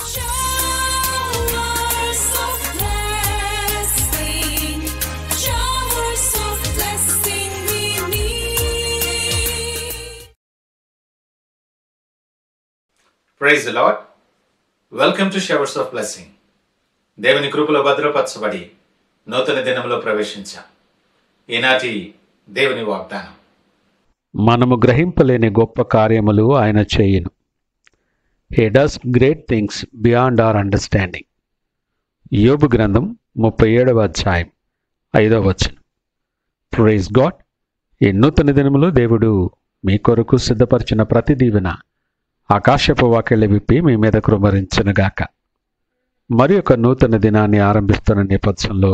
Showers of blessing, showers of blessing we need. Praise the Lord. Welcome to showers of blessing. దేవుని కృపలో భద్రపరచబడి నూతన దినంలో ప్రవేశించాం. ఈనాటి దేవుని వాగ్దానం, మనము గ్రహింపలేని గొప్ప కార్యములు ఆయన చేయును. He does great things beyond our understanding. యోబు గ్రంథం 37వ అధ్యాయం 5వ వచనం. Praise God. ఈ నూతన దినములో దేవుడు మీ కొరకు సిద్ధపరిచిన ప్రతి దీవెన ఆకాశపు వాకిళ్ళ విప్పి మీ మీద కృమరించునుగాక. మరి ఒక నూతన దినాన్ని ఆరంభిస్తున్న నేపథ్యంలో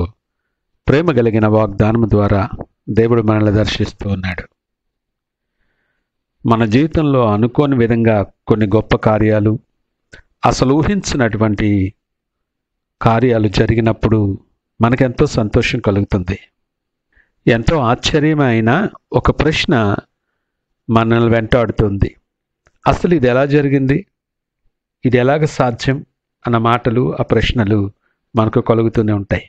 ప్రేమ కలిగిన వాగ్దానం ద్వారా దేవుడు మనల్ని దర్శిస్తూ ఉన్నాడు. మన జీవితంలో అనుకోని విధంగా కొన్ని గొప్ప కార్యాలు, అసలు ఊహించినటువంటి కార్యాలు జరిగినప్పుడు మనకెంతో సంతోషం కలుగుతుంది. ఎంతో ఆశ్చర్యమైన ఒక ప్రశ్న మనల్ని వెంటాడుతుంది. అసలు ఇది ఎలా జరిగింది, ఇది ఎలాగ సాధ్యం అన్న మాటలు, ఆ ప్రశ్నలు మనకు కలుగుతూనే ఉంటాయి.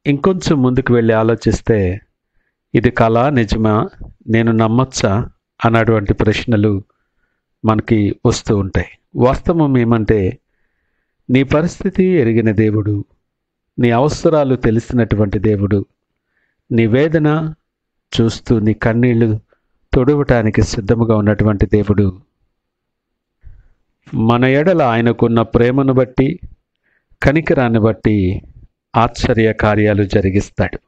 ఇంకొంచెం ముందుకు వెళ్ళి ఆలోచిస్తే ఇది కళ, నిజమా, నేను నమ్మొచ్చా అన్నటువంటి ప్రశ్నలు మనకి వస్తూ ఉంటాయి. వాస్తవం ఏమంటే, నీ పరిస్థితి ఎరిగిన దేవుడు, నీ అవసరాలు తెలిసినటువంటి దేవుడు, నీ వేదన చూస్తూ నీ కన్నీళ్లు తొడవటానికి సిద్ధముగా ఉన్నటువంటి దేవుడు, మన ఎడల ఆయనకున్న ప్రేమను బట్టి, కనికరాన్ని బట్టి ఆశ్చర్య కార్యాలు జరిగిస్తాడు.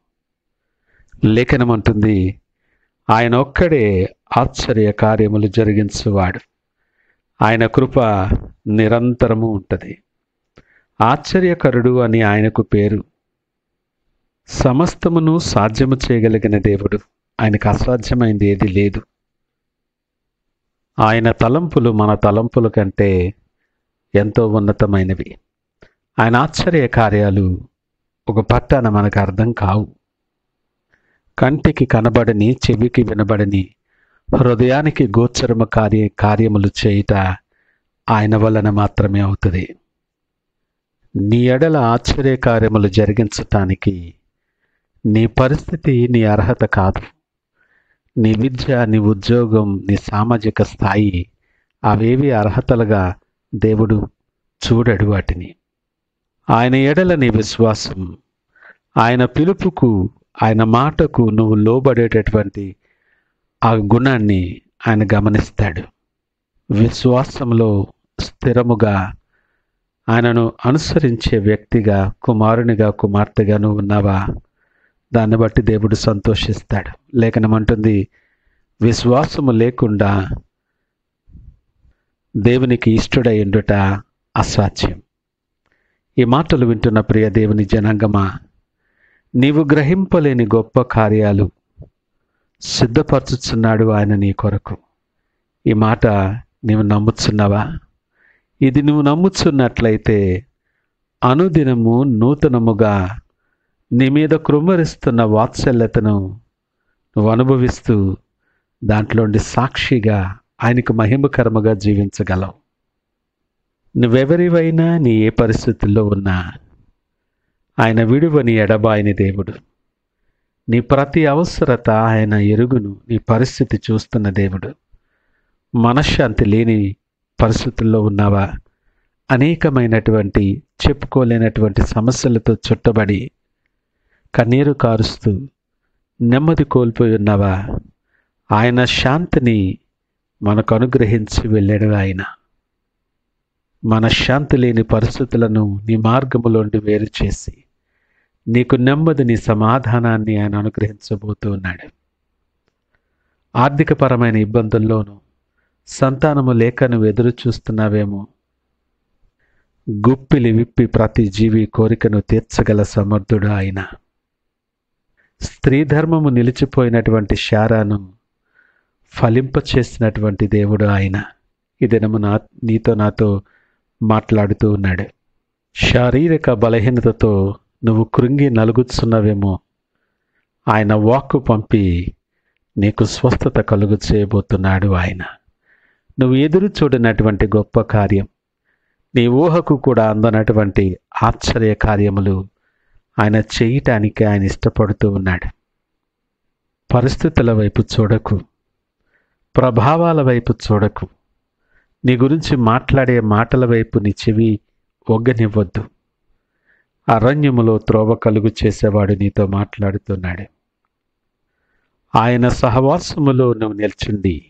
లేఖనం అంటుంది, ఆయన ఒక్కడే ఆశ్చర్య కార్యములు జరిగించువాడు. ఆయన కృప నిరంతరము ఉంటుంది. ఆశ్చర్యకరుడు అని ఆయనకు పేరు. సమస్తమును సాధ్యము చేయగలిగిన దేవుడు. ఆయనకు అసాధ్యమైంది ఏది లేదు. ఆయన తలంపులు మన తలంపుల కంటే ఎంతో ఉన్నతమైనవి. ఆయన ఆశ్చర్య కార్యాలు ఒక పట్టాన మనకు అర్థం కావు. కంటికి కనబడని, చెవికి వినబడని, హృదయానికి గోచరము కార్యములు చేయుట ఆయన వలన మాత్రమే అవుతుంది. నీ ఎడల ఆశ్చర్య కార్యములు జరిగించటానికి నీ పరిస్థితి, నీ అర్హత కాదు. నీ విద్య, నీ ఉద్యోగం, నీ సామాజిక స్థాయి అవేవి అర్హతలుగా దేవుడు చూడడు వాటిని. ఆయన ఎడల నీ విశ్వాసం, ఆయన పిలుపుకు, ఆయన మాటకు నువ్వు లోబడేటటువంటి ఆ గుణాన్ని ఆయన గమనిస్తాడు. విశ్వాసంలో స్థిరముగా ఆయనను అనుసరించే వ్యక్తిగా, కుమారునిగా, కుమార్తెగా నువ్వు ఉన్నావా? దాన్ని బట్టి దేవుడు సంతోషిస్తాడు. లేఖనం అంటుంది, విశ్వాసము లేకుండా దేవునికి ఇష్టడై ఉండుట అసాధ్యం. ఈ మాటలు వింటున్న ప్రియ దేవుని జనాంగమా, నీవు గ్రహింపలేని గొప్ప కార్యాలు సిద్ధపరచుచున్నాడు ఆయన నీ కొరకు. ఈ మాట నీవు నమ్ముచున్నావా? ఇది నువ్వు నమ్ముచున్నట్లయితే అనుదినము నూతనముగా నీ మీద కృమ్మరిస్తున్న వాత్సల్యతను నువ్వు అనుభవిస్తూ దాంట్లోండి సాక్షిగా ఆయనకు మహిమకరముగా జీవించగలవు. నువ్వెవరివైనా, నీ ఏ పరిస్థితుల్లో ఉన్నా ఆయన విడువని ఎడబాయని దేవుడు. నీ ప్రతి అవసరత ఆయన ఎరుగును. నీ పరిస్థితి చూస్తున్న దేవుడు. మనశ్శాంతి లేని పరిస్థితుల్లో ఉన్నావా? అనేకమైనటువంటి చెప్పుకోలేనటువంటి సమస్యలతో చుట్టబడి కన్నీరు కారుస్తూ నెమ్మది కోల్పోయి ఉన్నావా? ఆయన శాంతిని మనకు అనుగ్రహించి వెళ్ళాడు. ఆయన మనశ్శాంతి లేని పరిస్థితులను నీ మార్గములోండి వేరు చేసి నీకు నెమ్మదిని, సమాధానాన్ని ఆయన అనుగ్రహించబోతూ ఉన్నాడు. ఆర్థికపరమైన ఇబ్బందుల్లోనూ, సంతానము లేక నువ్వు ఎదురు చూస్తున్నావేమో, గుప్పిలి విప్పి ప్రతి జీవి కోరికను తీర్చగల సమర్థుడు ఆయన. స్త్రీ ధర్మము నిలిచిపోయినటువంటి శారాను ఫలింపచేసినటువంటి దేవుడు ఆయన. ఈ దినము నీతో నాతో మాట్లాడుతూ ఉన్నాడు. శారీరక బలహీనతతో నువ్వు కృంగి నలుగుతున్నావేమో, ఆయన వాక్కు పంపి నీకు స్వస్థత కలుగు చేయబోతున్నాడు ఆయన. నువ్వు ఎదురు చూడనటువంటి గొప్ప కార్యం, నీ ఊహకు కూడా అందనటువంటి ఆశ్చర్య కార్యములు ఆయన చేయటానికి ఆయన ఇష్టపడుతూ ఉన్నాడు. పరిస్థితుల వైపు చూడకు, ప్రభావాల వైపు చూడకు, నీ గురించి మాట్లాడే మాటల వైపు నీ చెవి ఒగ్గనివ్వద్దు. అరణ్యములో త్రోవ కలుగు చేసేవాడు నీతో మాట్లాడుతున్నాడు. ఆయన సహవాసములో నువ్వు నిల్చుండి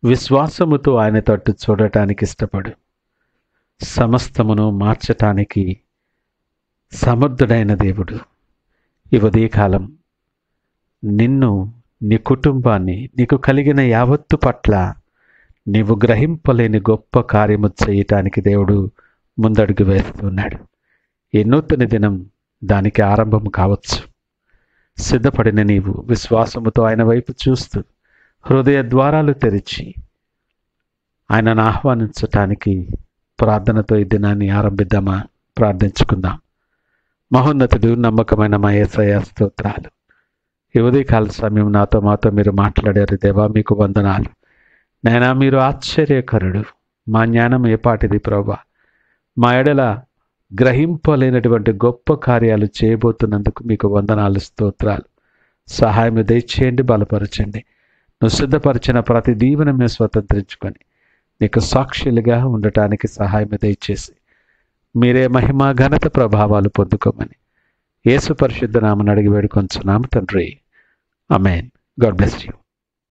విశ్వాసముతో ఆయన తట్టు చూడటానికి ఇష్టపడు. సమస్తమును మార్చటానికి సమర్థుడైన దేవుడు ఈ ఉదయకాలం నిన్ను, నీ కుటుంబాన్ని, నీకు కలిగిన యావత్తు పట్ల నీవు గ్రహింపలేని గొప్ప కార్యము చేయటానికి దేవుడు ముందడుగు వేస్తున్నాడు. ఈ నూతన దినం దానికి ఆరంభం కావచ్చు. సిద్ధపడిన నీవు విశ్వాసముతో ఆయన వైపు చూస్తూ హృదయ ద్వారాలు తెరిచి ఆయనను ఆహ్వానించటానికి ప్రార్థనతో ఈ దినాన్ని ఆరంభిద్దామా? ప్రార్థించుకుందాం. మహోన్నతుడు, నమ్మకమైన మా యేసయ్య స్తోత్రాలు. ఈ ఉదయకాల సమయం మాతో మీరు మాట్లాడారు దేవా, మీకు వందనాలు. నైనా మీరు ఆశ్చర్యకరుడు. మా జ్ఞానం ఏపాటిది ప్రభా. మా ఎడల గ్రహింపలేనటువంటి గొప్ప కార్యాలు చేయబోతున్నందుకు మీకు వందనాలు, స్తోత్రాలు. సహాయం దయచేయండి, బలపరచండి. నువ్వు సిద్ధపరిచిన ప్రతి దీవెన మేము స్వతంత్రించుకొని నీకు సాక్షులుగా ఉండటానికి సహాయం దయచేసి మీరే మహిమ, ఘనత, ప్రభావాలు పొందుకోమని యేసు పరిశుద్ధ నామమున అడిగి వేడుకొంచున్నాము తండ్రి. ఆమేన్. God bless you.